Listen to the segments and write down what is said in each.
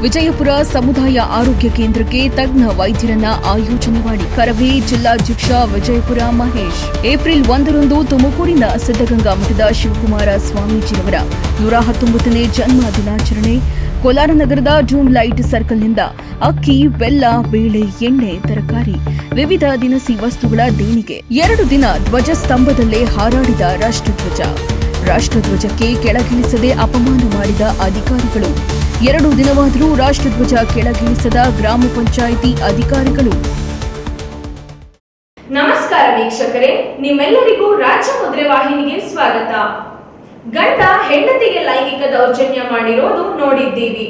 ವಿಜಯಪುರ ಸಮುದಾಯ ಆರೋಗ್ಯ ಕೇಂದ್ರಕ್ಕೆ ತಜ್ಞ ವೈದ್ಯರನ್ನ ಆಯೋಜನೆ ಮಾಡಿ ಕರವೇ ಜಿಲ್ಲಾಧ್ಯಕ್ಷ ವಿಜಯಪುರ ಮಹೇಶ್. ಏಪ್ರಿಲ್ 1ರಂದು ತುಮಕೂರಿನ ಸಿದ್ದಗಂಗಾ ಮಠದ ಶಿವಕುಮಾರ ಸ್ವಾಮೀಜಿಯವರ 119ನೇ ಜನ್ಮ ದಿನಾಚರಣೆ. ಕೋಲಾರ ನಗರದ ಜೂನ್ ಲೈಟ್ ಸರ್ಕಲ್ನಿಂದ ಅಕ್ಕಿ, ಬೆಲ್ಲ, ಬೇಳೆ, ಎಣ್ಣೆ, ತರಕಾರಿ, ವಿವಿಧ ದಿನಸಿ ವಸ್ತುಗಳ ದೇಣಿಗೆ. 2 ದಿನ ಧ್ವಜಸ್ತಂಭದಲ್ಲೇ ಹಾರಾಡಿದ ರಾಷ್ಟ್ರಧ್ವಜಕ್ಕೆ ಕೆಳಗಿಳಿಸದೆ ಅಪಮಾನ ಮಾಡಿದ ಅಧಿಕಾರಿಗಳು. 2 ದಿನವಾದರೂ ರಾಷ್ಟ್ರಧ್ವಜ ಕೆಳಗಿಳಿಸದ ಗ್ರಾಮ ಪಂಚಾಯಿತಿ ಅಧಿಕಾರಿಗಳು. ನಮಸ್ಕಾರ ವೀಕ್ಷಕರೇ, ನಿಮ್ಮೆಲ್ಲರಿಗೂ ರಾಜ್ಯ ಮುದ್ರೆ ವಾಹಿನಿಗೆ ಸ್ವಾಗತ. ಗಂಡ ಹೆಂಡತಿಗೆ ಲೈಂಗಿಕ ದೌರ್ಜನ್ಯ ಮಾಡಿರೋದು ನೋಡಿದ್ದೀವಿ.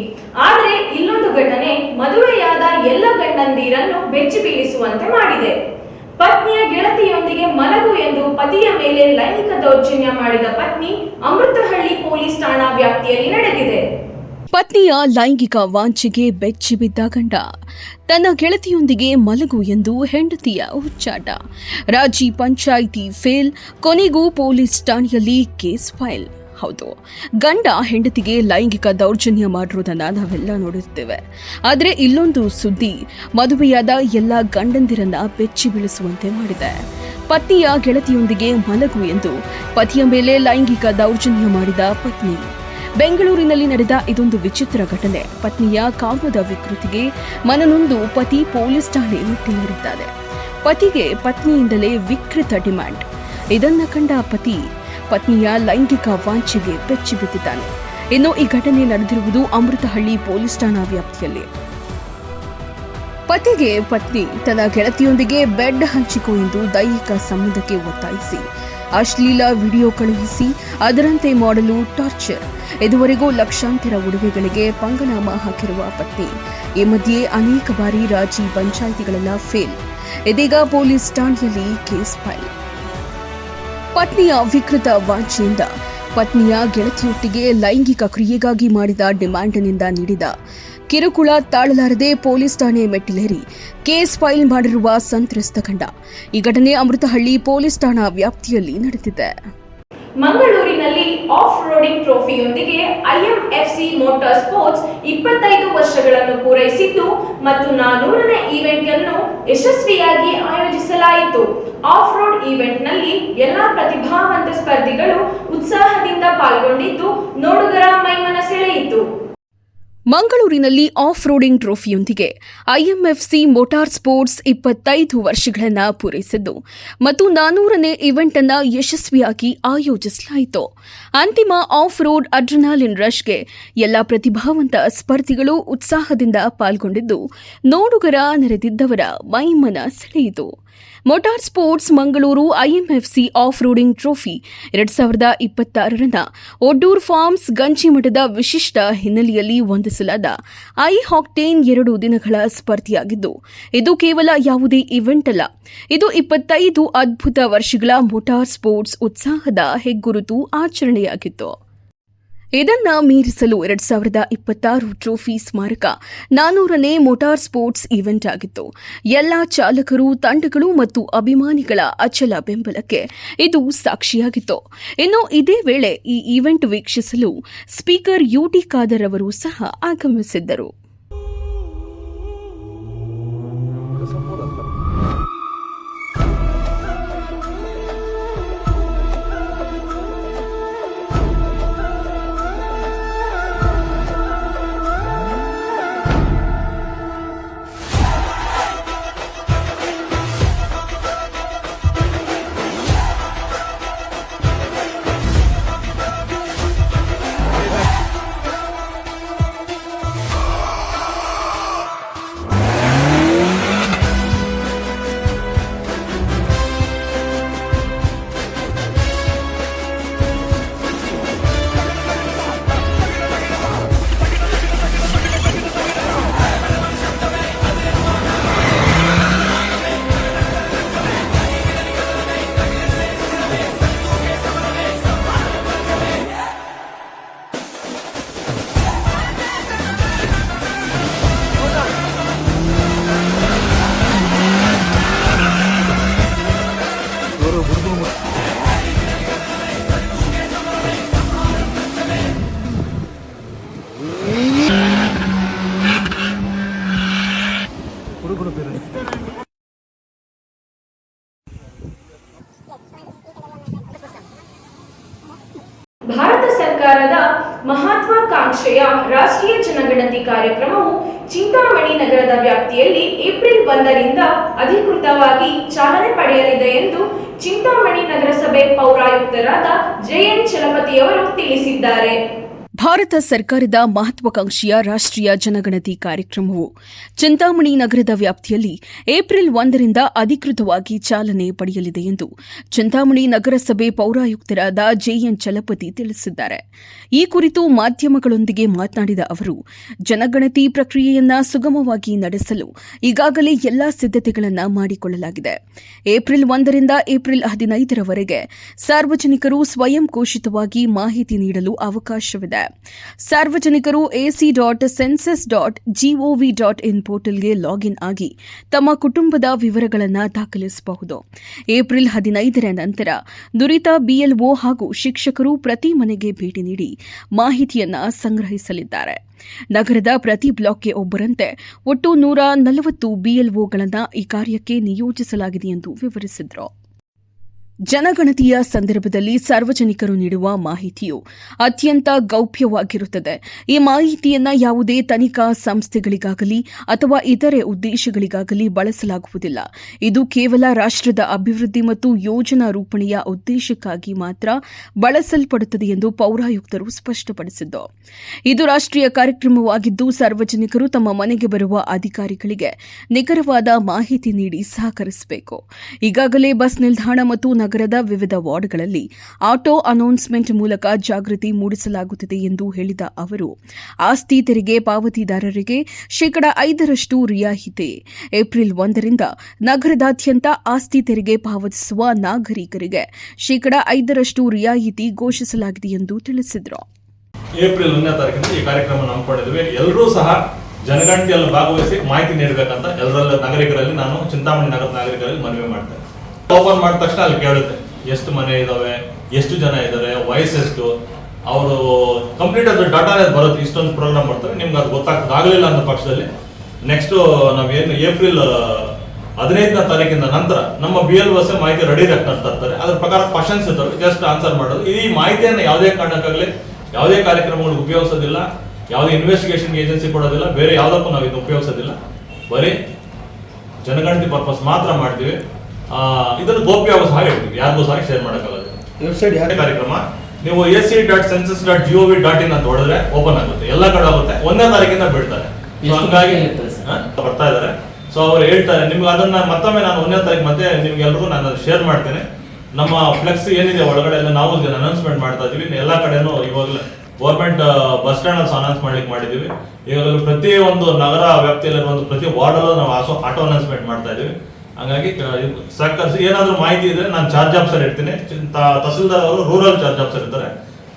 ಆದ್ರೆ ಇಲ್ಲೊಂದು ಘಟನೆ ಮದುವೆಯಾದ ಎಲ್ಲ ಗಂಡಂದಿರನ್ನು ಬೆಚ್ಚಿ ಬೀಳಿಸುವಂತೆ ಮಾಡಿದೆ. ಪತ್ನಿಯ ಗೆಳತಿಯೊಂದಿಗೆ ಮಲಗು ಎಂದು ಪತಿಯ ಮೇಲೆ ಲೈಂಗಿಕ ದೌರ್ಜನ್ಯ ಮಾಡಿದ ಪತ್ನಿ ಅಮೃತಹಳ್ಳಿ ಪೊಲೀಸ್ ಠಾಣಾ ವ್ಯಾಪ್ತಿಯಲ್ಲಿ ನಡೆದಿದೆ. ಪತ್ನಿಯ ಲೈಂಗಿಕ ವಾಂಛೆಗೆ ಬೆಚ್ಚಿ ಬಿದ್ದ ಗಂಡ ತನ್ನ ಗೆಳತಿಯೊಂದಿಗೆ ಮಲಗು ಎಂದು ಹೆಂಡತಿಯ ಹುಚ್ಚಾಟ. ರಾಜಿ ಪಂಚಾಯಿತಿ ಫೇಲ್, ಕೊನೆಗೂ ಪೊಲೀಸ್ ಠಾಣೆಯಲ್ಲಿ ಕೇಸ್ ಫೈಲ್. ಹೌದು, ಗಂಡ ಹೆಂಡತಿಗೆ ಲೈಂಗಿಕ ದೌರ್ಜನ್ಯ ಮಾಡಿರುವುದನ್ನು ನಾವೆಲ್ಲ ನೋಡುತ್ತೇವೆ. ಆದರೆ ಇಲ್ಲೊಂದು ಸುದ್ದಿ ಮದುವೆಯಾದ ಎಲ್ಲ ಗಂಡಂದಿರನ್ನ ಬೆಚ್ಚಿ ಬೀಳಿಸುವಂತೆ ಮಾಡಿದೆ. ಪತ್ನಿಯ ಗೆಳತಿಯೊಂದಿಗೆ ಮಲಗು ಎಂದು ಪತಿಯ ಮೇಲೆ ಲೈಂಗಿಕ ದೌರ್ಜನ್ಯ ಮಾಡಿದ ಪತ್ನಿ. ಬೆಂಗಳೂರಿನಲ್ಲಿ ನಡೆದ ಇದೊಂದು ವಿಚಿತ್ರ ಘಟನೆ. ಪತ್ನಿಯ ಕಾಮದ ವಿಕೃತಿಗೆ ಮನನೊಂದು ಪತಿ ಪೊಲೀಸ್ ಠಾಣೆ ಮೆಟ್ಟಿಲೇರಿದ್ದಾರೆ. ಪತಿಗೆ ಪತ್ನಿಯಿಂದಲೇ ವಿಕೃತ ಡಿಮ್ಯಾಂಡ್. ಇದನ್ನ ಕಂಡ ಪತಿ ಪತ್ನಿಯ ಲೈಂಗಿಕ ವಾಂಛೆಗೆ ಬೆಚ್ಚಿ ಬಿದ್ದಿದ್ದಾನೆ. ಇನ್ನು ಈ ಘಟನೆ ನಡೆದಿರುವುದು ಅಮೃತಹಳ್ಳಿ ಪೊಲೀಸ್ ಠಾಣಾ ವ್ಯಾಪ್ತಿಯಲ್ಲಿ. ಪತಿಗೆ ಪತ್ನಿ ತನ್ನ ಗೆಳತಿಯೊಂದಿಗೆ ಬೆಡ್ ಹಂಚಿಕೋ ಎಂದು ದೈಹಿಕ ಸಂಬಂಧಕ್ಕೆ ಒತ್ತಾಯಿಸಿ ಅಶ್ಲೀಲ ವಿಡಿಯೋ ಕಳುಹಿಸಿ ಅದರಂತೆ ಮಾಡಲು ಟಾರ್ಚರ್. ಇದುವರೆಗೂ ಲಕ್ಷಾಂತರ ಉಡುಗೆಗಳಿಗೆ ಪಂಗನಾಮ ಹಾಕಿರುವ ಪತ್ನಿ ಈ ಮಧ್ಯೆ ಅನೇಕ ಬಾರಿ ರಾಜಿ ಪಂಚಾಯಿತಿಗಳೆಲ್ಲ ಫೇಲ್. ಇದೀಗ ಪೊಲೀಸ್ ಠಾಣೆಯಲ್ಲಿ ಕೇಸ್ ಫೈಲ್. ಪತ್ನಿಯ ವಿಕೃತ ವಾಂಛೆಯಿಂದ ಪತ್ನಿಯ ಗೆಳತಿಯೊಟ್ಟಿಗೆ ಲೈಂಗಿಕ ಕ್ರಿಯೆಗಾಗಿ ಮಾಡಿದ ಡಿಮ್ಯಾಂಡ್ನಿಂದ ನೀಡಿದ ಕಿರುಕುಳ ತಾಳಲಾರದೆ ಪೊಲೀಸ್ ಠಾಣೆ ಮೆಟ್ಟಿಲೇರಿ ಕೇಸ್ ಫೈಲ್ ಮಾಡಿರುವ ಸಂತ್ರಸ್ತ ಗಂಡ. ಈ ಘಟನೆ ಅಮೃತಹಳ್ಳಿ ಪೊಲೀಸ್ ಠಾಣಾ ವ್ಯಾಪ್ತಿಯಲ್ಲಿ ನಡೆದಿದೆ. ಮಂಗಳೂರಿನಲ್ಲಿ off roading ಟ್ರೋಫಿಯೊಂದಿಗೆ IMFC motor sports 25 ವರ್ಷಗಳನ್ನು ಪೂರೈಸಿದ್ದು ಮತ್ತು 400ನೇ ಈವೆಂಟ್ ಅನ್ನು ಯಶಸ್ವಿಯಾಗಿ ಆಯೋಜಿಸಲಾಯಿತು. ಆಫ್ ರೋಡ್ ಈವೆಂಟ್ ನಲ್ಲಿ ಎಲ್ಲಾ ಪ್ರತಿಭಾವಂತ ಸ್ಪರ್ಧಿಗಳು ಉತ್ಸಾಹದಿಂದ ಪಾಲ್ಗೊಂಡಿದ್ದು ನೋಡುಗರ ಮೈಮನ ಸೆಳೆಯಿತು. ಮಂಗಳೂರಿನಲ್ಲಿ off roading ಟ್ರೋಫಿಯೊಂದಿಗೆ IMFC motor sports 25 ವರ್ಷಗಳನ್ನು ಪೂರೈಸಿದ್ದು ಮತ್ತು 400ನೇ ಈವೆಂಟ್ ಅನ್ನು ಯಶಸ್ವಿಯಾಗಿ ಆಯೋಜಿಸಲಾಯಿತು. ಅಂತಿಮ ಆಫ್ ರೋಡ್ ಅಡ್ರಿನಾಲಿನ್ ರಶ್ಗೆ ಎಲ್ಲ ಪ್ರತಿಭಾವಂತ ಸ್ಪರ್ಧಿಗಳು ಉತ್ಸಾಹದಿಂದ ಪಾಲ್ಗೊಂಡಿದ್ದು ನೋಡುಗರ ನೆರೆದಿದ್ದವರ ಮೈಮನ ಸೆಳೆಯಿತು. Motor sports Mangaluru IMFC off roading trophy 2026 Oddur farms ಗಂಜಿಮಠದ ವಿಶಿಷ್ಟ ಹಿನ್ನೆಲೆಯಲ್ಲಿ ಹೊಂದಿಸಲಾದ ಐ ಆಕ್ಟೇನ್ 2 ದಿನಗಳ ಸ್ಪರ್ಧೆಯಾಗಿದ್ದು ಇದು ಕೇವಲ ಯಾವುದೇ ಇವೆಂಟ್ ಅಲ್ಲ. ಇದು 25 ಅದ್ಭುತ ವರ್ಷಗಳ ಮೋಟಾರ್ ಸ್ಪೋರ್ಟ್ಸ್ ಉತ್ಸಾಹದ ಹೆಗ್ಗುರುತು ಆಚರಣೆಯಾಗಿತ್ತು. ಇದನ್ನ ಮೀರಿಸಲು 2026 ಟ್ರೋಫಿ ಸ್ಮಾರಕ 400ನೇ ಮೋಟಾರ್ ಸ್ಪೋರ್ಟ್ಸ್ ಈವೆಂಟ್ ಆಗಿತ್ತು. ಎಲ್ಲ ಚಾಲಕರು, ತಂಡಗಳು ಮತ್ತು ಅಭಿಮಾನಿಗಳ ಅಚಲ ಬೆಂಬಲಕ್ಕೆ ಇದು ಸಾಕ್ಷಿಯಾಗಿತ್ತು. ಇನ್ನು ಇದೇ ವೇಳೆ ಈ ಈವೆಂಟ್ ವೀಕ್ಷಿಸಲು ಸ್ಪೀಕರ್ ಯುಟಿ ಖಾದರ್ ಅವರು ಸಹ ಆಗಮಿಸಿದ್ದರು. ಮಹತ್ವಾಕಾಂಕ್ಷೆಯ ರಾಷ್ಟ್ರೀಯ ಜನಗಣತಿ ಕಾರ್ಯಕ್ರಮವು ಚಿಂತಾಮಣಿ ನಗರದ ವ್ಯಾಪ್ತಿಯಲ್ಲಿ ಏಪ್ರಿಲ್ 1ರಿಂದ ಅಧಿಕೃತವಾಗಿ ಚಾಲನೆ ಪಡೆಯಲಿದೆ ಎಂದು ಚಿಂತಾಮಣಿ ನಗರಸಭೆ ಪೌರಾಯುಕ್ತರಾದ ಜೆಎನ್ ಚಲಪತಿಯವರು ತಿಳಿಸಿದ್ದಾರೆ. ಭಾರತ ಸರ್ಕಾರದ ಮಹತ್ವಾಕಾಂಕ್ಷೆಯ ರಾಷ್ಟ್ರೀಯ ಜನಗಣತಿ ಕಾರ್ಯಕ್ರಮವು ಚಿಂತಾಮಣಿ ನಗರದ ವ್ಯಾಪ್ತಿಯಲ್ಲಿ ಏಪ್ರಿಲ್ 1ರಿಂದ ಅಧಿಕೃತವಾಗಿ ಚಾಲನೆ ಪಡೆಯಲಿದೆ ಎಂದು ಚಿಂತಾಮಣಿ ನಗರಸಭೆ ಪೌರಾಯುಕ್ತರಾದ ಜೆಎನ್ ಚಲಪತಿ ತಿಳಿಸಿದ್ದಾರೆ. ಈ ಕುರಿತು ಮಾಧ್ಯಮಗಳೊಂದಿಗೆ ಮಾತನಾಡಿದ ಅವರು, ಜನಗಣತಿ ಪ್ರಕ್ರಿಯೆಯನ್ನು ಸುಗಮವಾಗಿ ನಡೆಸಲು ಈಗಾಗಲೇ ಎಲ್ಲಾ ಸಿದ್ಧತೆಗಳನ್ನು ಮಾಡಿಕೊಳ್ಳಲಾಗಿದೆ. ಏಪ್ರಿಲ್ 1ರಿಂದ ಏಪ್ರಿಲ್ 15ರವರೆಗೆ ಸಾರ್ವಜನಿಕರು ಸ್ವಯಂ ಘೋಷಿತವಾಗಿ ಮಾಹಿತಿ ನೀಡಲು ಅವಕಾಶವಿದೆ. ಸಾರ್ವಜನಿಕರು ac.census.gov.in ಪೋರ್ಟಲ್ಗೆ ಲಾಗಿನ್ ಆಗಿ ತಮ್ಮ ಕುಟುಂಬದ ವಿವರಗಳನ್ನು ದಾಖಲಿಸಬಹುದು. ಏಪ್ರಿಲ್ 15ರ ನಂತರ ನುರಿತ ಬಿಎಲ್ಒ ಹಾಗೂ ಶಿಕ್ಷಕರು ಪ್ರತಿ ಮನೆಗೆ ಭೇಟಿ ನೀಡಿ ಮಾಹಿತಿಯನ್ನು ಸಂಗ್ರಹಿಸಲಿದ್ದಾರೆ. ನಗರದ ಪ್ರತಿ ಬ್ಲಾಕ್ಗೆ ಒಬ್ಬರಂತೆ ಒಟ್ಟು 140 ಬಿಎಲ್ಒಗಳನ್ನು ಈ ಕಾರ್ಯಕ್ಕೆ ನಿಯೋಜಿಸಲಾಗಿದೆ ಎಂದು ವಿವರಿಸಿದರು. ಜನಗಣತಿಯ ಸಂದರ್ಭದಲ್ಲಿ ಸಾರ್ವಜನಿಕರು ನೀಡುವ ಮಾಹಿತಿಯು ಅತ್ಯಂತ ಗೌಪ್ಯವಾಗಿರುತ್ತದೆ. ಈ ಮಾಹಿತಿಯನ್ನು ಯಾವುದೇ ತನಿಖಾ ಸಂಸ್ಥೆಗಳಿಗಾಗಲಿ ಅಥವಾ ಇತರೆ ಉದ್ದೇಶಗಳಿಗಾಗಲಿ ಬಳಸಲಾಗುವುದಿಲ್ಲ. ಇದು ಕೇವಲ ರಾಷ್ಟ್ರದ ಅಭಿವೃದ್ಧಿ ಮತ್ತು ಯೋಜನಾ ರೂಪಣೆಯ ಉದ್ದೇಶಕ್ಕಾಗಿ ಮಾತ್ರ ಬಳಸಲ್ಪಡುತ್ತದೆ ಎಂದು ಪೌರಾಯುಕ್ತರು ಸ್ಪಷ್ಟಪಡಿಸಿದ್ದು, ಇದು ರಾಷ್ಟ್ರೀಯ ಕಾರ್ಯಕ್ರಮವಾಗಿದ್ದು ಸಾರ್ವಜನಿಕರು ತಮ್ಮ ಮನೆಗೆ ಬರುವ ಅಧಿಕಾರಿಗಳಿಗೆ ನಿಖರವಾದ ಮಾಹಿತಿ ನೀಡಿ ಸಹಕರಿಸಬೇಕು. ಈಗಾಗಲೇ ಬಸ್ ನಿಲ್ದಾಣ ಮತ್ತು ನಗರದ ವಿವಿಧ ವಾರ್ಡ್ಗಳಲ್ಲಿ ಆಟೋ ಅನೌನ್ಸ್ಮೆಂಟ್ ಮೂಲಕ ಜಾಗೃತಿ ಮೂಡಿಸಲಾಗುತ್ತಿದೆ ಎಂದು ಹೇಳಿದ ಅವರು, ಆಸ್ತಿ ತೆರಿಗೆ ಪಾವತಿದಾರರಿಗೆ 5% ರಿಯಾಯಿತಿ. ಏಪ್ರಿಲ್ 1ರಿಂದ ನಗರದಾದ್ಯಂತ ಆಸ್ತಿ ತೆರಿಗೆ ಪಾವತಿಸುವ ನಾಗರಿಕರಿಗೆ 5% ರಿಯಾಯಿತಿ ಘೋಷಿಸಲಾಗಿದೆ ಎಂದು ತಿಳಿಸಿದರು. ಏಪ್ರಿಲ್ 1ನೇ ತಾರೀಕಿಂದ ಈ ಕಾರ್ಯಕ್ರಮ ಹಮ್ಮಿಕೊಂಡಿದ್ದೇವೆ. ಎಲ್ಲರೂ ಸಹ ಜನಗಣತಿಯಲ್ಲಿ ಭಾಗವಹಿಸಿ ಮಾಹಿತಿ ನೀಡಬೇಕಂತ ಎಲ್ಲರಲ್ಲ ನಾಗರಿಕರಲ್ಲಿ ನಾನು ಚಿಂತಾಮಣಿ ನಗರದ ನಾಗರಿಕರಲ್ಲಿ ಮನವಿ ಮಾಡ್ತೇನೆ. ಓಪನ್ ಮಾಡಿದ ತಕ್ಷಣ ಅಲ್ಲಿ ಕೇಳುತ್ತೆ ಎಷ್ಟು ಮನೆ ಇದಾವೆ, ಎಷ್ಟು ಜನ ಇದ್ದಾರೆ, ವಯಸ್ಸೆಷ್ಟು, ಅವರು ಕಂಪ್ಲೀಟ್ ಅದು ಡಾಟಾ ಬರುತ್ತೆ. ಇಷ್ಟೊಂದು ಪ್ರೋಗ್ರಾಮ್ ಮಾಡ್ತಾರೆ, ನಿಮ್ಗೆ ಅದು ಗೊತ್ತಾಗ್ತದೆ. ಆಗಲಿಲ್ಲ ಅನ್ನೋ ಪಕ್ಷದಲ್ಲಿ ನೆಕ್ಸ್ಟ್ ನಾವೇನು ಏಪ್ರಿಲ್ 15ನೇ ತಾರೀಕಿನ ನಂತರ ನಮ್ಮ BLOs ಮಾಹಿತಿ ರೆಡಿ ತರ್ತಾರೆ. ಅದ್ರ ಪ್ರಕಾರ ಕ್ವಶನ್ಸ್ ಇರ್ತವೆ, ಜಸ್ಟ್ ಆನ್ಸರ್ ಮಾಡೋದು. ಈ ಮಾಹಿತಿಯನ್ನು ಯಾವುದೇ ಕಾರಣಕ್ಕಾಗಲಿ ಯಾವುದೇ ಕಾರ್ಯಕ್ರಮಗಳಿಗೆ ಉಪಯೋಗಿಸೋದಿಲ್ಲ, ಯಾವುದೇ ಇನ್ವೆಸ್ಟಿಗೇಷನ್ ಏಜೆನ್ಸಿ ಕೊಡೋದಿಲ್ಲ, ಬೇರೆ ಯಾವುದಕ್ಕೂ ನಾವು ಇದನ್ನು ಉಪಯೋಗಿಸೋದಿಲ್ಲ. ಬರೀ ಜನಗಣತಿ ಪರ್ಪಸ್ ಮಾತ್ರ ಮಾಡ್ತೀವಿ. ಇದನ್ನು ಗೋಪ್ಯವಾಗಿ ಸಹ ಹೇಳ್ತೀವಿ, ಯಾರಿಗೂ ಸಹ ಶೇರ್ ಮಾಡೋಕ್ಕಾಗಲ್ಲ. ವೆಬ್ಸೈಟ್ ಯಾವ ಕಾರ್ಯಕ್ರಮ ನೀವು ac.census.gov.in ಅಂತ ಹೊಡೆದ್ರೆ ಓಪನ್ ಆಗುತ್ತೆ, ಎಲ್ಲ ಕಡೆ ಆಗುತ್ತೆ. 1ನೇ ತಾರೀಕಿಂದ ಬಿಡ್ತಾರೆ. ಹಂಗಾಗಿ ಬರ್ತಾ ಇದ್ದಾರೆ. ಸೊ ಅವ್ರು ಹೇಳ್ತಾರೆ ನಿಮ್ಗೆ ಅದನ್ನ ಮತ್ತೊಮ್ಮೆ ನಾನು 1ನೇ ತಾರೀಕು ಮತ್ತೆ ನಿಮ್ಗೆಲ್ರಿಗೂ ನಾನು ಶೇರ್ ಮಾಡ್ತೇನೆ. ನಮ್ಮ ಫ್ಲೆಕ್ಸ್ ಏನಿದೆ ಒಳಗಡೆ ಎಲ್ಲ ನಾವು ಅನೌನ್ಸ್ಮೆಂಟ್ ಮಾಡ್ತಾ ಇದೀವಿ. ಎಲ್ಲ ಕಡೆನೂ ಇವಾಗಲೇ ಗೌರ್ಮೆಂಟ್ ಬಸ್ ಸ್ಟ್ಯಾಂಡ್ ಅಲ್ಲಿ ಅನೌನ್ಸ್ ಮಾಡ್ಲಿಕ್ಕೆ ಮಾಡಿದೀವಿ. ಈಗಾಗಲೇ ಪ್ರತಿ ಒಂದು ನಗರ ವ್ಯಾಪ್ತಿಯಲ್ಲಿರುವ ಪ್ರತಿ ವಾರ್ಡ್ ಅಲ್ಲೂ ನಾವು ಆಟೋ ಅನೌನ್ಸ್ಮೆಂಟ್ ಮಾಡ್ತಾ ಇದೀವಿ. ಹಾಗಾಗಿ ಸಹಕರಿಸಿ. ಏನಾದರೂ ಮಾಹಿತಿ ಇದ್ರೆ ನಾನು ಚಾರ್ಜ್ ಆಫೀಸರ್ ಇರ್ತೀನಿ, ತಹಸೀಲ್ದಾರ್ ಅವರು ರೂರಲ್ ಚಾರ್ಜ್ ಆಫೀಸರ್ ಇರ್ತಾರೆ.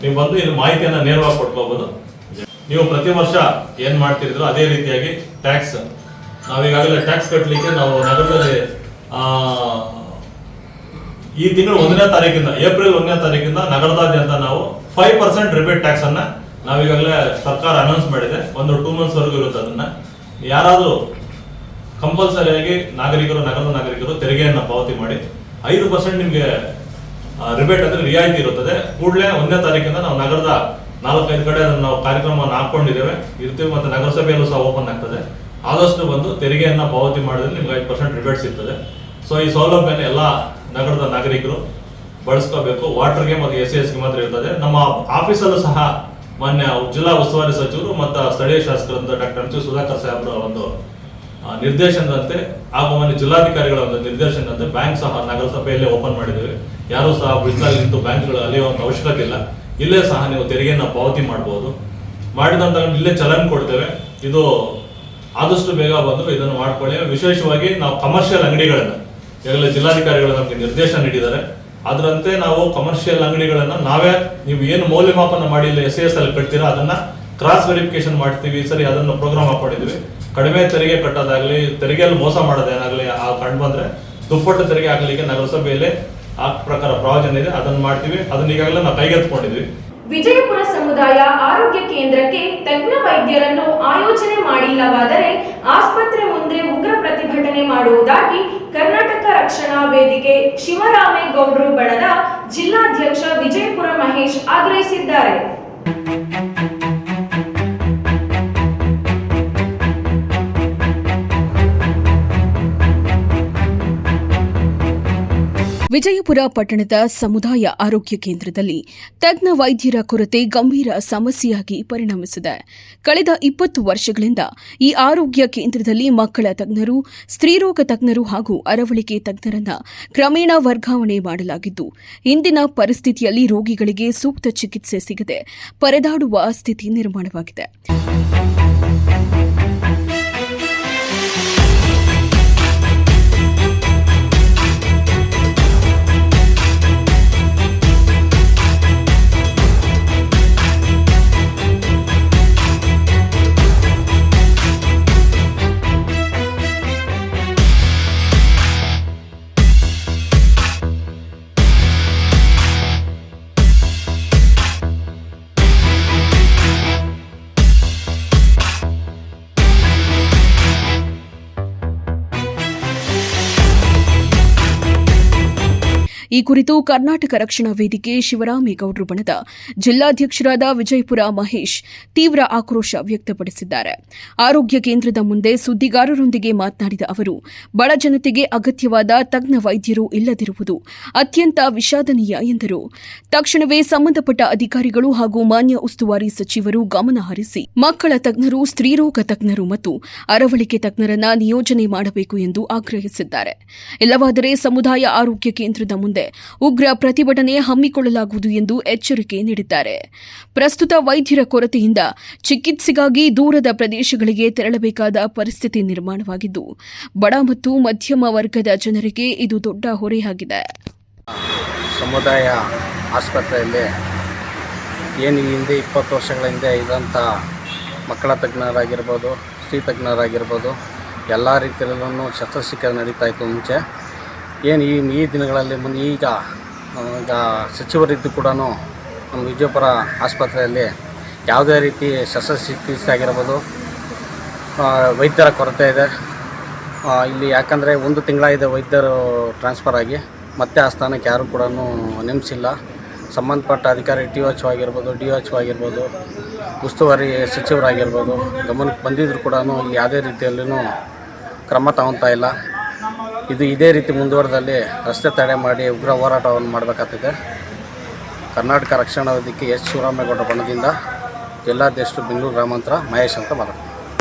ನೀವು ಬಂದು ಇಲ್ಲಿ ಮಾಹಿತಿಯನ್ನು ನೇರವಾಗಿ ಕೊಡ್ಕೋಬಹುದು. ನೀವು ಪ್ರತಿ ವರ್ಷ ಏನ್ ಮಾಡ್ತಿರಿದ್ರು ಅದೇ ರೀತಿಯಾಗಿ ಟ್ಯಾಕ್ಸ್ ನಾವೀಗಾಗಲೇ ಟ್ಯಾಕ್ಸ್ ಕಟ್ಟಲಿಕ್ಕೆ ನಾವು ನಗರದಲ್ಲಿ ಈ ತಿಂಗಳು 1ನೇ ತಾರೀಕಿಂದ ಏಪ್ರಿಲ್ 1ನೇ ತಾರೀಕಿಂದ ನಗರದಾದ್ಯಂತ ನಾವು 5% ರಿಬೇಟ್ ಟ್ಯಾಕ್ಸ್ ಅನ್ನ ನಾವೀಗಾಗಲೇ ಸರ್ಕಾರ ಅನೌನ್ಸ್ ಮಾಡಿದೆ. ಒಂದು 2 months ವರೆಗೂ ಇರುತ್ತೆ. ಅದನ್ನ ಯಾರಾದರೂ ಕಂಪಲ್ಸರಿಯಾಗಿ ನಗರದ ನಾಗರಿಕರು ತೆರಿಗೆಯನ್ನು ಪಾವತಿ ಮಾಡಿ 5% ನಿಮಗೆ ರಿಬೇಟ್ ಅಂದ್ರೆ ರಿಯಾಯಿತಿ ಇರುತ್ತದೆ. ಕೂಡಲೇ 1ನೇ ತಾರೀಕಿಂದ ನಾವು ನಗರದ 4-5 ಕಡೆ ಅದನ್ನು ನಾವು ಕಾರ್ಯಕ್ರಮವನ್ನು ಹಾಕೊಂಡಿದ್ದೇವೆ ಇರ್ತೀವಿ. ಮತ್ತೆ ನಗರಸಭೆಯಲ್ಲೂ ಸಹ ಓಪನ್ ಆಗ್ತದೆ. ಆದಷ್ಟು ಬಂದು ತೆರಿಗೆಯನ್ನು ಪಾವತಿ ಮಾಡಿದ್ರೆ ನಿಮ್ಗೆ 5% ರಿಬೇಟ್ ಸಿಗ್ತದೆ. ಸೊ ಈ ಸೌಲಭ್ಯನ ಎಲ್ಲ ನಗರದ ನಾಗರಿಕರು ಬಳಸ್ಕೋಬೇಕು. ವಾಟರ್ಗೆ ಮತ್ತು SESಗೆ ಮಾತ್ರ ಇರ್ತದೆ. ನಮ್ಮ ಆಫೀಸಲ್ಲೂ ಸಹ ಮಾನ್ಯ ಜಿಲ್ಲಾ ಉಸ್ತುವಾರಿ ಸಚಿವರು ಮತ್ತು ಸ್ಥಳೀಯ ಶಾಸಕರಂತ ಡಾಕ್ಟರ್ MC ಸುಧಾಕರ್ ಸಾಹೇಬ್ರ ಒಂದು ನಿರ್ದೇಶನದಂತೆ ಹಾಗೂ ಮಾನ್ಯ ಜಿಲ್ಲಾಧಿಕಾರಿಗಳ ಒಂದು ನಿರ್ದೇಶನದಂತೆ ಬ್ಯಾಂಕ್ ಸಹ ನಗರಸಭೆಯಲ್ಲೇ ಓಪನ್ ಮಾಡಿದ್ದೇವೆ. ಯಾರೂ ಸಹ ಬಿಸಿಲಲ್ಲಿ ನಿಂತು ಬ್ಯಾಂಕ್ಗಳು ಅಲಿಯುವಂತ ಅವಶ್ಯಕತೆ ಇಲ್ಲ. ಇಲ್ಲೇ ಸಹ ನೀವು ತೆರಿಗೆಯನ್ನು ಪಾವತಿ ಮಾಡಬಹುದು. ಮಾಡಿದಂತ ಇಲ್ಲೇ ಚಲನ್ ಕೊಡ್ತೇವೆ. ಇದು ಆದಷ್ಟು ಬೇಗ ಬಂದು ಇದನ್ನು ಮಾಡ್ಕೊಳ್ಳಿ. ವಿಶೇಷವಾಗಿ ನಾವು ಕಮರ್ಷಿಯಲ್ ಅಂಗಡಿಗಳನ್ನು ಈಗಾಗಲೇ ಜಿಲ್ಲಾಧಿಕಾರಿಗಳು ನಮಗೆ ನಿರ್ದೇಶನ ನೀಡಿದ್ದಾರೆ. ಅದರಂತೆ ನಾವು ಕಮರ್ಷಿಯಲ್ ಅಂಗಡಿಗಳನ್ನ ನಾವೇ ನೀವು ಏನು ಮೌಲ್ಯಮಾಪನ ಮಾಡಿ SES ಅಲ್ಲಿ ಕಟ್ತೀರಾ ಅದನ್ನ ಕ್ರಾಸ್ ವೆರಿಫಿಕೇಶನ್ ಮಾಡ್ತೀವಿ. ಸರಿ, ಅದನ್ನು ಪ್ರೋಗ್ರಾಮ್ ಹಾಕೊಂಡಿದ್ವಿ. ಕಡಿಮೆ ತೆರಿಗೆ ಕಟ್ಟೋದಾಗ್ಲಿ, ತೆರಿಗೆಯಲ್ಲಿ ಮೋಸ ಮಾಡೋದೇನಾಗ್ಲಿ ಆ ಕಂಡು ಬಂದ್ರೆ ದುಪ್ಪಟ್ಟು ತೆರಿಗೆ ಹಾಕ್ಲಿಕ್ಕೆ ನಗರಸಭೆಯಲ್ಲಿ ಆ ಪ್ರಕಾರ ಪ್ರಾವಿಷನ್ ಇದೆ, ಅದನ್ನ ಮಾಡ್ತೀವಿ. ಅದನ್ನ ಈಗಾಗಲೇ ನಾವು ಕೈಗೆತ್ತಿಕೊಂಡಿದ್ವಿ. ವಿಜಯಪುರ ಸಮುದಾಯ ಆರೋಗ್ಯ ಕೇಂದ್ರಕ್ಕೆ ತಜ್ಞ ವೈದ್ಯರನ್ನು ಆಯೋಜನೆ ಮಾಡಿಲ್ಲವಾದರೆ ಆಸ್ಪತ್ರೆ ಮುಂದೆ ಉಗ್ರ ಪ್ರತಿಭಟನೆ ಮಾಡುವುದಾಗಿ ಕರ್ನಾಟಕ ರಕ್ಷಣಾ ವೇದಿಕೆ ಶಿವರಾಮೇಗೌಡರು ಬಣದ ಜಿಲ್ಲಾಧ್ಯಕ್ಷ ವಿಜಯಪುರ ಮಹೇಶ್ ಆಗ್ರಹಿಸಿದ್ದಾರೆ. ವಿಜಯಪುರ ಪಟ್ಟಣದ ಸಮುದಾಯ ಆರೋಗ್ಯ ಕೇಂದ್ರದಲ್ಲಿ ತಜ್ಞ ವೈದ್ಯರ ಕೊರತೆ ಗಂಭೀರ ಸಮಸ್ಯೆಯಾಗಿ ಪರಿಣಮಿಸಿದೆ. ಕಳೆದ 20 ವರ್ಷಗಳಿಂದ ಈ ಆರೋಗ್ಯ ಕೇಂದ್ರದಲ್ಲಿ ಮಕ್ಕಳ ತಜ್ಞರು, ಸ್ತ್ರೀರೋಗ ತಜ್ಞರು ಹಾಗೂ ಅರವಳಿಕೆ ತಜ್ಞರನ್ನ ಕ್ರಮೇಣ ವರ್ಗಾವಣೆ ಮಾಡಲಾಗಿದ್ದು, ಇಂದಿನ ಪರಿಸ್ಥಿತಿಯಲ್ಲಿ ರೋಗಿಗಳಿಗೆ ಸೂಕ್ತ ಚಿಕಿತ್ಸೆ ಸಿಗದೆ ಪರದಾಡುವ ಸ್ಥಿತಿ ನಿರ್ಮಾಣವಾಗಿದೆ. ಈ ಕುರಿತು ಕರ್ನಾಟಕ ರಕ್ಷಣಾ ವೇದಿಕೆ ಶಿವರಾಮೇಗೌಡರು ಬಣದ ಜಿಲ್ಲಾಧ್ಯಕ್ಷರಾದ ವಿಜಯಪುರ ಮಹೇಶ್ ತೀವ್ರ ಆಕ್ರೋಶ ವ್ಯಕ್ತಪಡಿಸಿದ್ದಾರೆ. ಆರೋಗ್ಯ ಕೇಂದ್ರದ ಮುಂದೆ ಸುದ್ದಿಗಾರರೊಂದಿಗೆ ಮಾತನಾಡಿದ ಅವರು, ಬಡ ಜನತೆಗೆ ಅಗತ್ಯವಾದ ತಜ್ಞ ವೈದ್ಯರು ಇಲ್ಲದಿರುವುದು ಅತ್ಯಂತ ವಿಷಾದನೀಯ ಎಂದರು. ತಕ್ಷಣವೇ ಸಂಬಂಧಪಟ್ಟ ಅಧಿಕಾರಿಗಳು ಹಾಗೂ ಮಾನ್ಯ ಉಸ್ತುವಾರಿ ಸಚಿವರು ಗಮನ ಹರಿಸಿ ಮಕ್ಕಳ ತಜ್ಞರು, ಸ್ತ್ರೀರೋಗ ತಜ್ಞರು ಮತ್ತು ಅರವಳಿಕೆ ತಜ್ಞರನ್ನ ನಿಯೋಜನೆ ಮಾಡಬೇಕು ಎಂದು ಆಗ್ರಹಿಸಿದ್ದಾರೆ. ಇಲ್ಲವಾದರೆ ಸಮುದಾಯ ಆರೋಗ್ಯ ಕೇಂದ್ರದ ಮುಂದೆ ಉಗ್ರ ಪ್ರತಿಭಟನೆ ಹಮ್ಮಿಕೊಳ್ಳಲಾಗುವುದು ಎಂದು ಎಚ್ಚರಿಕೆ ನೀಡಿದ್ದಾರೆ. ಪ್ರಸ್ತುತ ವೈದ್ಯರ ಕೊರತೆಯಿಂದ ಚಿಕಿತ್ಸೆಗಾಗಿ ದೂರದ ಪ್ರದೇಶಗಳಿಗೆ ತೆರಳಬೇಕಾದ ಪರಿಸ್ಥಿತಿ ನಿರ್ಮಾಣವಾಗಿದ್ದು, ಬಡ ಮತ್ತು ಮಧ್ಯಮ ವರ್ಗದ ಜನರಿಗೆ ಇದು ದೊಡ್ಡ ಹೊರೆಯಾಗಿದೆ. ಸಮುದಾಯ ಆಸ್ಪತ್ರೆಯಲ್ಲಿ ಏನು ಹಿಂದೆ 20 ವರ್ಷಗಳ ಹಿಂದೆ ಇದ್ದಂಥ ಮಕ್ಕಳ ತಜ್ಞರಾಗಿರ್ಬೋದು, ಸ್ತ್ರೀ ತಜ್ಞರಾಗಿರ್ಬೋದು, ಎಲ್ಲ ರೀತಿಯಲ್ಲೂ ಶಸ್ತ್ರಚಿಕಿತ್ಸೆ ನಡೀತಾ ಇತ್ತು ಮುಂಚೆ. ಏನು ಈ ದಿನಗಳಲ್ಲಿ ಈಗ ಸಚಿವರಿದ್ದು ಕೂಡ ನಮ್ಮ ವಿಜಯಪುರ ಆಸ್ಪತ್ರೆಯಲ್ಲಿ ಯಾವುದೇ ರೀತಿ ಶಸ್ತ್ರಚಿಕಿತ್ಸೆ ಆಗಿರ್ಬೋದು, ವೈದ್ಯರ ಕೊರತೆ ಇದೆ ಇಲ್ಲಿ. ಯಾಕಂದರೆ 1 ತಿಂಗಳಾಗಿದೆ ವೈದ್ಯರು ಟ್ರಾನ್ಸ್ಫರ್ ಆಗಿ, ಮತ್ತೆ ಆ ಸ್ಥಾನಕ್ಕೆ ಯಾರೂ ಕೂಡ ನೇಮಿಸಿಲ್ಲ. ಸಂಬಂಧಪಟ್ಟ ಅಧಿಕಾರಿ THO ಆಗಿರ್ಬೋದು, DHO ಆಗಿರ್ಬೋದು, ಉಸ್ತುವಾರಿ ಸಚಿವರಾಗಿರ್ಬೋದು ಗಮನಕ್ಕೆ ಬಂದಿದ್ರು ಕೂಡ ಇಲ್ಲಿ ಯಾವುದೇ ರೀತಿಯಲ್ಲೂ ಕ್ರಮ ತಗೊತಾ ಇಲ್ಲ. ಇದೇ ರೀತಿ ಮುಂದುವರೆದಲ್ಲಿ ರಸ್ತೆ ತಡೆ ಮಾಡಿ ಉಗ್ರ ಹೋರಾಟವನ್ನು ಮಾಡಬೇಕಾಗ್ತದೆ. ಕರ್ನಾಟಕ ರಕ್ಷಣಾ ವೇದಿಕೆ ಶಿವರಾಮೇಗೌಡ ಬಣದಿಂದ ಜಿಲ್ಲಾಧ್ಯಕ್ಷರು ಬೆಂಗಳೂರು ಗ್ರಾಮಾಂತರ ಮಹೇಶ್ ಅಂತ ಮಾತಾಡ್ತಾರೆ.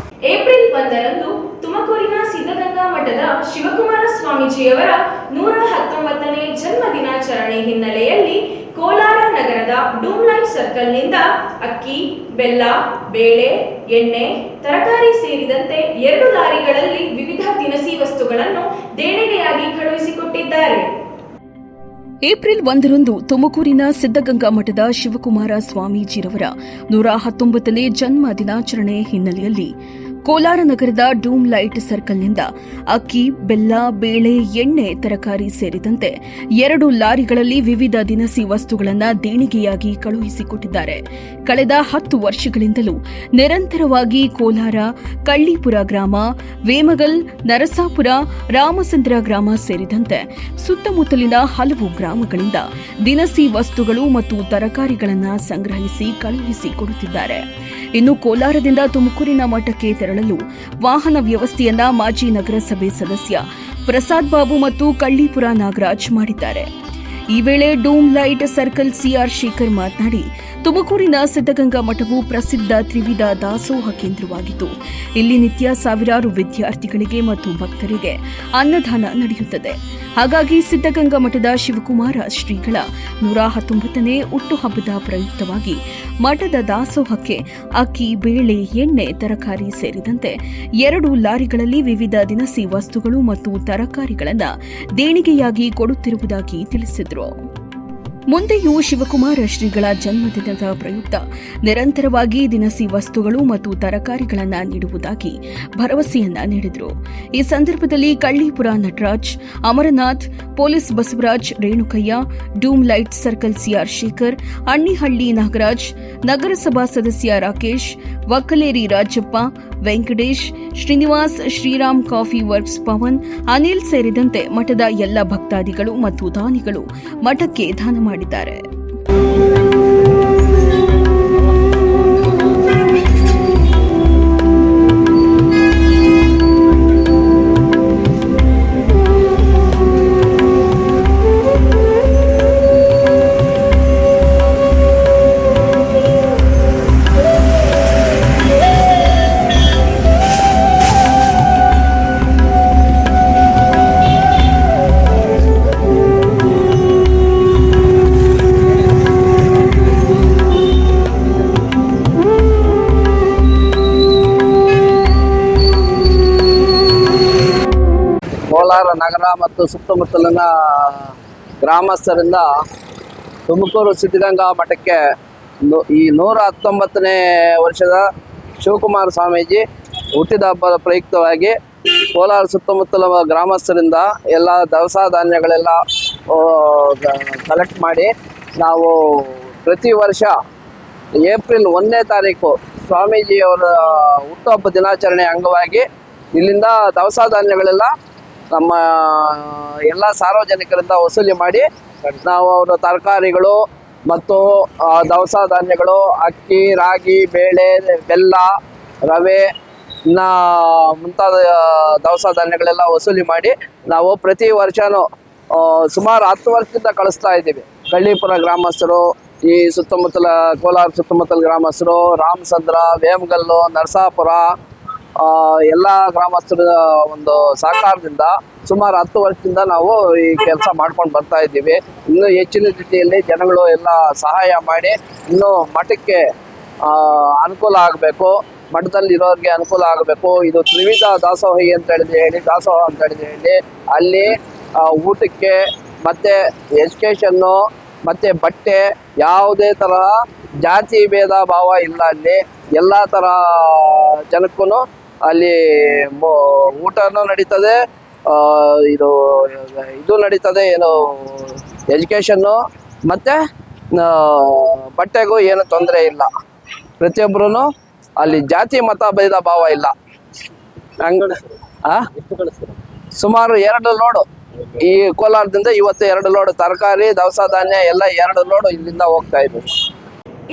ಏಪ್ರಿಲ್ 1ರಂದು ತುಮಕೂರಿನ ಸಿದ್ಧಗಂಗಾ ಮಠದ ಶಿವಕುಮಾರ ಸ್ವಾಮೀಜಿಯವರ 119ನೇ ಜನ್ಮ ದಿನಾಚರಣೆ ಹಿನ್ನೆಲೆಯಲ್ಲಿ ಕೋಲಾರ ನಗರದ ಡೂಮ್ಲೈಟ್ ಸರ್ಕಲ್ನಿಂದ ಅಕ್ಕಿ, ಬೆಲ್ಲ, ಬೇಳೆ, ಎಣ್ಣೆ, ತರಕಾರಿ ಸೇರಿದಂತೆ 2 ಲಾರಿಗಳಲ್ಲಿ ವಿವಿಧ ದಿನಸಿ ವಸ್ತುಗಳನ್ನು ದೇಣಿಗೆಯಾಗಿ ಕಳುಹಿಸಿಕೊಟ್ಟಿದ್ದಾರೆ. ಏಪ್ರಿಲ್ 1ರಂದು ತುಮಕೂರಿನ ಸಿದ್ಧಗಂಗಾ ಮಠದ ಶಿವಕುಮಾರ ಸ್ವಾಮೀಜಿರವರ 119ನೇ ಜನ್ಮ ದಿನಾಚರಣೆ ಹಿನ್ನೆಲೆಯಲ್ಲಿ ಕೋಲಾರ ನಗರದ ಡೂಮ್ ಲೈಟ್ ಸರ್ಕಲ್ನಿಂದ ಅಕ್ಕಿ, ಬೆಲ್ಲ, ಬೇಳೆ, ಎಣ್ಣೆ, ತರಕಾರಿ ಸೇರಿದಂತೆ 2 ಲಾರಿಗಳಲ್ಲಿ ವಿವಿಧ ದಿನಸಿ ವಸ್ತುಗಳನ್ನು ದೇಣಿಗೆಯಾಗಿ ಕಳುಹಿಸಿಕೊಟ್ಟಿದ್ದಾರೆ. ಕಳೆದ 10 ವರ್ಷಗಳಿಂದಲೂ ನಿರಂತರವಾಗಿ ಕೋಲಾರ, ಕಳ್ಳಿಪುರ ಗ್ರಾಮ, ವೇಮಗಲ್, ನರಸಾಪುರ, ರಾಮಚಂದ್ರ ಗ್ರಾಮ ಸೇರಿದಂತೆ ಸುತ್ತಮುತ್ತಲಿನ ಹಲವು ಗ್ರಾಮಗಳಿಂದ ದಿನಸಿ ವಸ್ತುಗಳು ಮತ್ತು ತರಕಾರಿಗಳನ್ನು ಸಂಗ್ರಹಿಸಿ ಕಳುಹಿಸಿಕೊಡುತ್ತಿದ್ದಾರೆ. ಇನ್ನು ಕೋಲಾರದಿಂದ ತುಮಕೂರಿನ ಮಠಕ್ಕೆ ತೆರಳಲು ವಾಹನ ವ್ಯವಸ್ಥೆಯನ್ನ ಮಾಜಿ ನಗರಸಭೆ ಸದಸ್ಯ ಪ್ರಸಾದ್ ಬಾಬು ಮತ್ತು ಕಳ್ಳಿಪುರ ನಾಗರಾಜ್ ಮಾಡಿದ್ದಾರೆ. ಈ ವೇಳೆ ಡೂಮ್ ಲೈಟ್ ಸರ್ಕಲ್ ಸಿಆರ್ ಶೇಖರ್ ಮಾತನಾಡಿ, ತುಮಕೂರಿನ ಸಿದ್ಧಗಂಗಾ ಮಠವು ಪ್ರಸಿದ್ಧ ತ್ರಿವಿಧ ದಾಸೋಹ ಕೇಂದ್ರವಾಗಿದ್ದು, ಇಲ್ಲಿ ನಿತ್ಯ ಸಾವಿರಾರು ವಿದ್ಯಾರ್ಥಿಗಳಿಗೆ ಮತ್ತು ಭಕ್ತರಿಗೆ ಅನ್ನದಾನ ನಡೆಯುತ್ತದೆ. ಹಾಗಾಗಿ ಸಿದ್ಧಗಂಗಾ ಮಠದ ಶಿವಕುಮಾರ ಶ್ರೀಗಳ 119ನೇ ಹುಟ್ಟುಹಬ್ಬದ ಪ್ರಯುಕ್ತವಾಗಿ ಮಠದ ದಾಸೋಹಕ್ಕೆ ಅಕ್ಕಿ, ಬೇಳೆ, ಎಣ್ಣೆ, ತರಕಾರಿ ಸೇರಿದಂತೆ 2 ಲಾರಿಗಳಲ್ಲಿ ವಿವಿಧ ದಿನಸಿ ವಸ್ತುಗಳು ಮತ್ತು ತರಕಾರಿಗಳನ್ನು ದೇಣಿಗೆಯಾಗಿ ಕೊಡುತ್ತಿರುವುದಾಗಿ ತಿಳಿಸಿದರು. ಮುಂದೆಯೂ ಶಿವಕುಮಾರ ಶ್ರೀಗಳ ಜನ್ಮದಿನದ ಪ್ರಯುಕ್ತ ನಿರಂತರವಾಗಿ ದಿನಸಿ ವಸ್ತುಗಳು ಮತ್ತು ತರಕಾರಿಗಳನ್ನು ನೀಡುವುದಾಗಿ ಭರವಸೆಯನ್ನ ನೀಡಿದರು. ಈ ಸಂದರ್ಭದಲ್ಲಿ Kallipura Nataraj, Amarnath, police Basavaraj, Renukayya, doom light circle CR Shekhar, Annihalli Nagaraj, ನಗರಸಭಾ ಸದಸ್ಯ ರಾಕೇಶ್, ವಕ್ಕಲೇರಿ ರಾಜಪ್ಪ, ವೆಂಕಟೇಶ್, ಶ್ರೀನಿವಾಸ್, ಶ್ರೀರಾಮ್ ಕಾಫಿ ವರ್ಕ್ಸ್ ಪವನ್, ಅನಿಲ್ ಸೇರಿದಂತೆ ಮಠದ ಎಲ್ಲ ಭಕ್ತಾದಿಗಳು ಮತ್ತು ದಾನಿಗಳು ಮಠಕ್ಕೆ ದಾನ ಮಾಡಿದ್ದಾರೆ. ಕೋಲಾರ ನಗರ ಮತ್ತು ಸುತ್ತಮುತ್ತಲಿನ ಗ್ರಾಮಸ್ಥರಿಂದ ತುಮಕೂರು ಸಿದ್ಧಗಂಗಾ ಮಠಕ್ಕೆ ಈ 119ನೇ ವರ್ಷದ ಶಿವಕುಮಾರ ಸ್ವಾಮೀಜಿ ಹುಟ್ಟಿದ ಹಬ್ಬದ ಪ್ರಯುಕ್ತವಾಗಿ ಕೋಲಾರ ಸುತ್ತಮುತ್ತಲ ಗ್ರಾಮಸ್ಥರಿಂದ ಎಲ್ಲ ದವಸ ಧಾನ್ಯಗಳೆಲ್ಲ ಕಲೆಕ್ಟ್ ಮಾಡಿ ನಾವು ಪ್ರತಿ ವರ್ಷ ಏಪ್ರಿಲ್ 1ನೇ ತಾರೀಕು ಸ್ವಾಮೀಜಿಯವರ ಹುಟ್ಟುಹಬ್ಬ ದಿನಾಚರಣೆ ಅಂಗವಾಗಿ ಇಲ್ಲಿಂದ ದವಸ ಧಾನ್ಯಗಳೆಲ್ಲ ನಮ್ಮ ಎಲ್ಲ ಸಾರ್ವಜನಿಕರಿಂದ ವಸೂಲಿ ಮಾಡಿ ನಾವು ಅವರ ತರಕಾರಿಗಳು ಮತ್ತು ದವಸ ಧಾನ್ಯಗಳು, ಅಕ್ಕಿ, ರಾಗಿ, ಬೇಳೆ, ಬೆಲ್ಲ, ರವೆ ಇನ್ನು ಮುಂತಾದ ದವಸ ಧಾನ್ಯಗಳೆಲ್ಲ ವಸೂಲಿ ಮಾಡಿ ನಾವು ಪ್ರತಿ ವರ್ಷವೂ ಸುಮಾರು 10 ವರ್ಷದಿಂದ ಕಳಿಸ್ತಾ ಇದ್ದೀವಿ. ಕಳ್ಳಿಪುರ ಗ್ರಾಮಸ್ಥರು, ಈ ಸುತ್ತಮುತ್ತಲ ಕೋಲಾರ ಸುತ್ತಮುತ್ತಲ ಗ್ರಾಮಸ್ಥರು, ರಾಮಸಂದ್ರ, ವೇಮಗಲ್ಲು, ನರಸಾಪುರ ಎಲ್ಲ ಗ್ರಾಮಸ್ಥರ ಒಂದು ಸಹಕಾರದಿಂದ ಸುಮಾರು 10 ವರ್ಷದಿಂದ ನಾವು ಈ ಕೆಲಸ ಮಾಡ್ಕೊಂಡು ಬರ್ತಾ ಇದ್ದೀವಿ. ಇನ್ನೂ ಹೆಚ್ಚಿನ ರೀತಿಯಲ್ಲಿ ಜನಗಳು ಎಲ್ಲ ಸಹಾಯ ಮಾಡಿ ಇನ್ನೂ ಮಠಕ್ಕೆ ಅನುಕೂಲ ಆಗಬೇಕು, ಮಠದಲ್ಲಿರೋರಿಗೆ ಅನುಕೂಲ ಆಗಬೇಕು. ಇದು ತ್ರಿವಿಧ ದಾಸೋಹಿ ಅಂತ ಹೇಳಿ ದಾಸೋಹ ಅಂತ ಹೇಳಿ ಅಲ್ಲಿ ಊಟಕ್ಕೆ ಮತ್ತು ಎಜುಕೇಷನ್ನು ಮತ್ತು ಬಟ್ಟೆ ಯಾವುದೇ ತರಹ ಜಾತಿ ಭೇದ ಭಾವ ಇಲ್ಲ. ಅಲ್ಲಿ ಎಲ್ಲ ಥರ ಜನಕ್ಕೂ ಅಲ್ಲಿ ಊಟನೂ ನಡೀತದೆ, ಇದು ನಡೀತದೆ, ಏನು ಎಜುಕೇಷನ್ನು ಮತ್ತು ಬಟ್ಟೆಗೂ ಏನು ತೊಂದರೆ ಇಲ್ಲ. ಪ್ರತಿಯೊಬ್ಬರೂ ಅಲ್ಲಿ ಜಾತಿ ಮತ ಭೇದ ಭಾವ ಇಲ್ಲ. ಸುಮಾರು 2 ಲೋಡು ಈ ಕೋಲಾರದಿಂದ ಇವತ್ತು 2 ಲೋಡ್ ತರಕಾರಿ, ದವಸ ಧಾನ್ಯ ಎಲ್ಲ 2 ಲೋಡ್ ಇಲ್ಲಿಂದ ಹೋಗ್ತಾ ಇದ್ವಿ.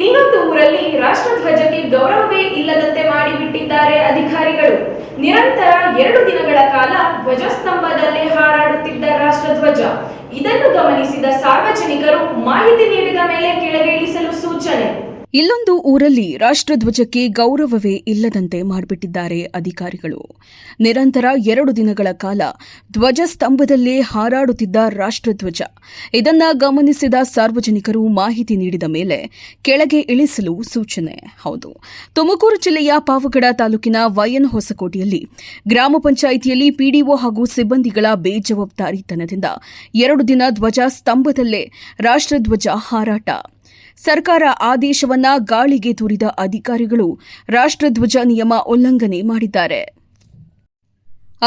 ಇನ್ನೊಂದು ಊರಲ್ಲಿ ರಾಷ್ಟ್ರಧ್ವಜಕ್ಕೆ ಗೌರವವೇ ಇಲ್ಲದಂತೆ ಮಾಡಿಬಿಟ್ಟಿದ್ದಾರೆ ಅಧಿಕಾರಿಗಳು. ನಿರಂತರ 2 ದಿನಗಳ ಕಾಲ ಧ್ವಜಸ್ತಂಭದಲ್ಲೇ ಹಾರಾಡುತ್ತಿದ್ದ ರಾಷ್ಟ್ರಧ್ವಜ. ಇದನ್ನು ಗಮನಿಸಿದ ಸಾರ್ವಜನಿಕರು ಮಾಹಿತಿ ನೀಡಿದ ಮೇಲೆ ಕೆಳಗೆ ಇಳಿಸಲು ಸೂಚನೆ. ಇಲ್ಲೊಂದು ಊರಲ್ಲಿ ರಾಷ್ಟ್ರಧ್ವಜಕ್ಕೆ ಗೌರವವೇ ಇಲ್ಲದಂತೆ ಮಾಡಿಬಿಟ್ಟಿದ್ದಾರೆ ಅಧಿಕಾರಿಗಳು. ನಿರಂತರ 2 ದಿನಗಳ ಕಾಲ ಧ್ವಜಸ್ತಂಭದಲ್ಲೇ ಹಾರಾಡುತ್ತಿದ್ದ ರಾಷ್ಟ್ರಧ್ವಜ. ಇದನ್ನ ಗಮನಿಸಿದ ಸಾರ್ವಜನಿಕರು ಮಾಹಿತಿ ನೀಡಿದ ಮೇಲೆ ಕೆಳಗೆ ಇಳಿಸಲು ಸೂಚನೆ. ಹೌದು, ತುಮಕೂರು ಜಿಲ್ಲೆಯ ಪಾವಗಡ ತಾಲೂಕಿನ ವೈಎನ್ ಹೊಸಕೋಟೆಯಲ್ಲಿ ಗ್ರಾಮ ಪಂಚಾಯಿತಿಯಲ್ಲಿ ಪಿಡಿಒ ಹಾಗೂ ಸಿಬ್ಬಂದಿಗಳ ಬೇಜವಾಬ್ದಾರಿತನದಿಂದ 2 ದಿನ ಧ್ವಜ ಸ್ತಂಭದಲ್ಲೇ ರಾಷ್ಟ್ರಧ್ವಜ ಹಾರಾಟ. ಸರ್ಕಾರ ಆದೇಶವನ್ನ ಗಾಳಿಗೆ ತೂರಿದ ಅಧಿಕಾರಿಗಳು ರಾಷ್ಟ್ರಧ್ವಜ ನಿಯಮ ಉಲ್ಲಂಘನೆ ಮಾಡಿದ್ದಾರೆ.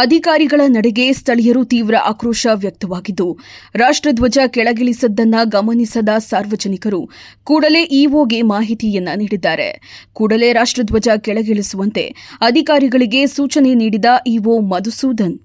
ಅಧಿಕಾರಿಗಳ ನಡೆಗೆ ಸ್ಥಳೀಯರು ತೀವ್ರ ಆಕ್ರೋಶ ವ್ಯಕ್ತವಾಗಿದ್ದು, ರಾಷ್ಟ್ರಧ್ವಜ ಕೆಳಗಿಳಿಸದ್ದನ್ನ ಗಮನಿಸದ ಸಾರ್ವಜನಿಕರು ಕೂಡಲೇ ಇಒಗೆ ಮಾಹಿತಿಯನ್ನ ನೀಡಿದ್ದಾರೆ. ಕೂಡಲೇ ರಾಷ್ಟ್ರಧ್ವಜ ಕೆಳಗಿಳಿಸುವಂತೆ ಅಧಿಕಾರಿಗಳಿಗೆ ಸೂಚನೆ ನೀಡಿದ ಇಒ ಮಧುಸೂದನ್.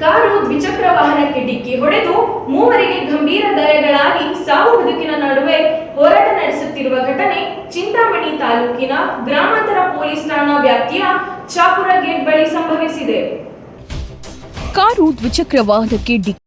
ಕಾರು ದ್ವಿಚಕ್ರ ವಾಹನಕ್ಕೆ ಡಿಕ್ಕಿ ಹೊಡೆದು 3 ಗಂಭೀರ ಗಾಯಗಳಾಗಿ ಸಾವು ಬದುಕಿನ ನಡುವೆ ಹೋರಾಟ ನಡೆಸುತ್ತಿರುವ ಘಟನೆ ಚಿಂತಾಮಣಿ ತಾಲೂಕಿನ ಗ್ರಾಮಾಂತರ ಪೊಲೀಸ್ ಠಾಣಾ ವ್ಯಾಪ್ತಿಯ ಚಾಪುರ ಗೇಟ್ ಬಳಿ ಸಂಭವಿಸಿದೆ. ಕಾರು ದ್ವಿಚಕ್ರ ವಾಹನಕ್ಕೆ ಡಿಕ್ಕಿ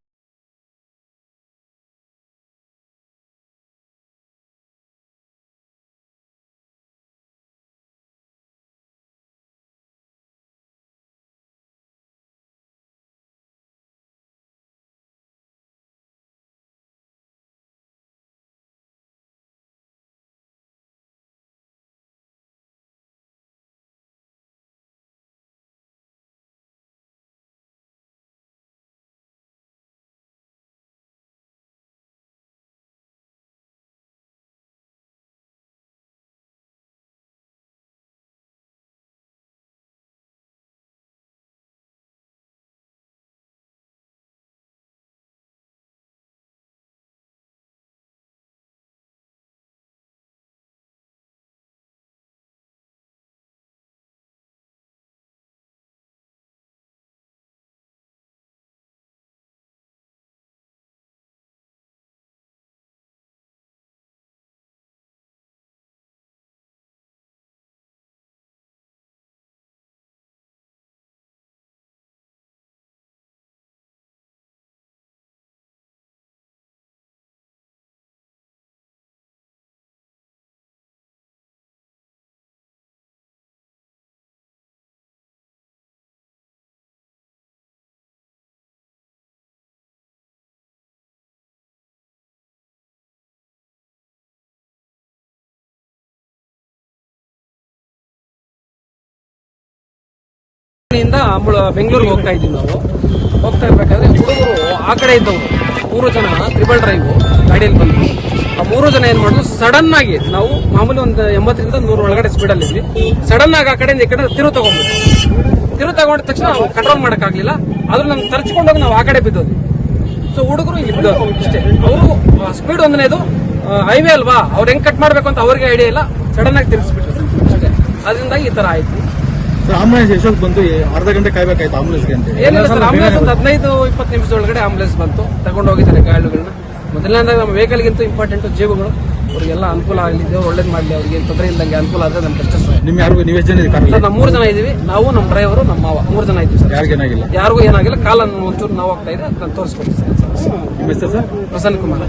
ಇಂದ ಬೆಂಗಳೂರಿಗೆ ಹೋಗ್ತಾ ಇದ್ದೀವಿ ನಾವು. ಹೋಗ್ತಾ ಇರ್ಬೇಕಾದ್ರೆ ಹುಡುಗರು ಆ ಕಡೆ ಇದ್ದವರು 3 ಜನ ತ್ರಿಬಲ್ ಡ್ರೈವ್ ಗಾಡಿಯಲ್ಲಿ ಬಂದ್ರು. ಆ 3 ಜನ ಏನ್ ಮಾಡಿದ್ರು, ಸಡನ್ ಆಗಿ ನಾವು ಮಾಮೂಲಿ ಒಂದು 80ರಿಂದ 100 ಒಳಗಡೆ ಸ್ಪೀಡಲ್ಲಿ ಇದ್ವಿ. ಸಡನ್ ಆಗಿ ಆ ಕಡೆಯಿಂದ ಈ ಕಡೆ ತಿರುವು ತಗೊಂಡಿದ ತಕ್ಷಣ ನಾವು ಕಂಟ್ರೋಲ್ ಮಾಡಕ್ಕಾಗ್ಲಿಲ್ಲ. ಆದ್ರೂ ನಮ್ಗೆ ತರ್ಚ್ಕೊಂಡೋಗಿ ನಾವು ಆ ಕಡೆ ಬಿದ್ದೋದ್ವಿ. ಸೊ ಹುಡುಗರು ಇಲ್ಲಿ ಬಿದ್ದೋರು ಅಷ್ಟೇ. ಅವರು ಸ್ಪೀಡ್ ಒಂದನೇದು ಹೈವೇ ಅಲ್ವಾ, ಅವ್ರು ಹೆಂಗ್ ಕಟ್ ಮಾಡ್ಬೇಕು ಅಂತ ಅವ್ರಿಗೆ ಐಡಿಯಾ ಇಲ್ಲ, ಸಡನ್ ಆಗಿ ತಿರ್ಗಿಸ್ಬಿಟ್ರು ಅಷ್ಟೇ. ಅದರಿಂದ ಈ ತರ ಆಯ್ತು. ಆಂಬುಲೆನ್ಸ್ ಎಷ್ಟೊತ್ತು ಬಂತು? ಅರ್ಧ ಗಂಟೆ ಕಾಯ್ಬೇಕಾಯ್ತು ಆಂಬುಲೆನ್ಸ್ಗೆ ಅಂತ. ಏನಿಲ್ಲ ಸರ್, ಆಂಬುಲೆನ್ಸ್ ಒಂದು 15-20 ನಿಮಿಷದೊಳಗಡೆ ಆಂಬುಲೆನ್ಸ್ ಬಂತು, ತಗೊಂಡು ಹೋಗಿದ್ದಾರೆ ಗಾಯಾಳುಗಳನ್ನ. ಮೊದಲನೇದಾಗ ನಮ್ಮ ವೆಹಿಕಲ್ಗಿಂತ ಇಂಪಾರ್ಟೆಂಟ್ ಜೀವಗಳು, ಅವ್ರಿಗೆಲ್ಲ ಅನುಕೂಲ ಆಗಲಿ, ಒಳ್ಳೇದು ಮಾಡಲಿ, ಅವ್ರಿಗೆ ಏನು ತೊಂದರೆ ಇಲ್ದಂಗೆ ಅನುಕೂಲ ಆದರೆ ನಮ್ಗೆ ಅಷ್ಟೇ ಸರ್. ನೀವು ಎಷ್ಟು ಜನ ಇದ್ದೀರಿ? ಸರ್, ನಾವು 3 ಜನ ಇದೀವಿ. ನಾವು, ನಮ್ಮ ಡ್ರೈವರು, ನಮ್ಮ ಮಾವ 3 ಜನ ಇದ್ದೀವಿ ಸರ್. ಯಾರಿಗೇನಾಗಿಲ್ಲ? ಯಾರಿಗೂ ಏನಾಗಿಲ್ಲ. ಕಾಲನ್ನು ಒಂಚೂರು ನೋವಾಗ್ತಾ ಇದೆ, ಅದನ್ನ ತೋರಿಸ್ಕೊಡ್ತೀವಿ ಸರ್. ನಿಮ್ಮ ಹೆಸರು ಸರ್? ಪ್ರಸನ್ನ ಕುಮಾರ್.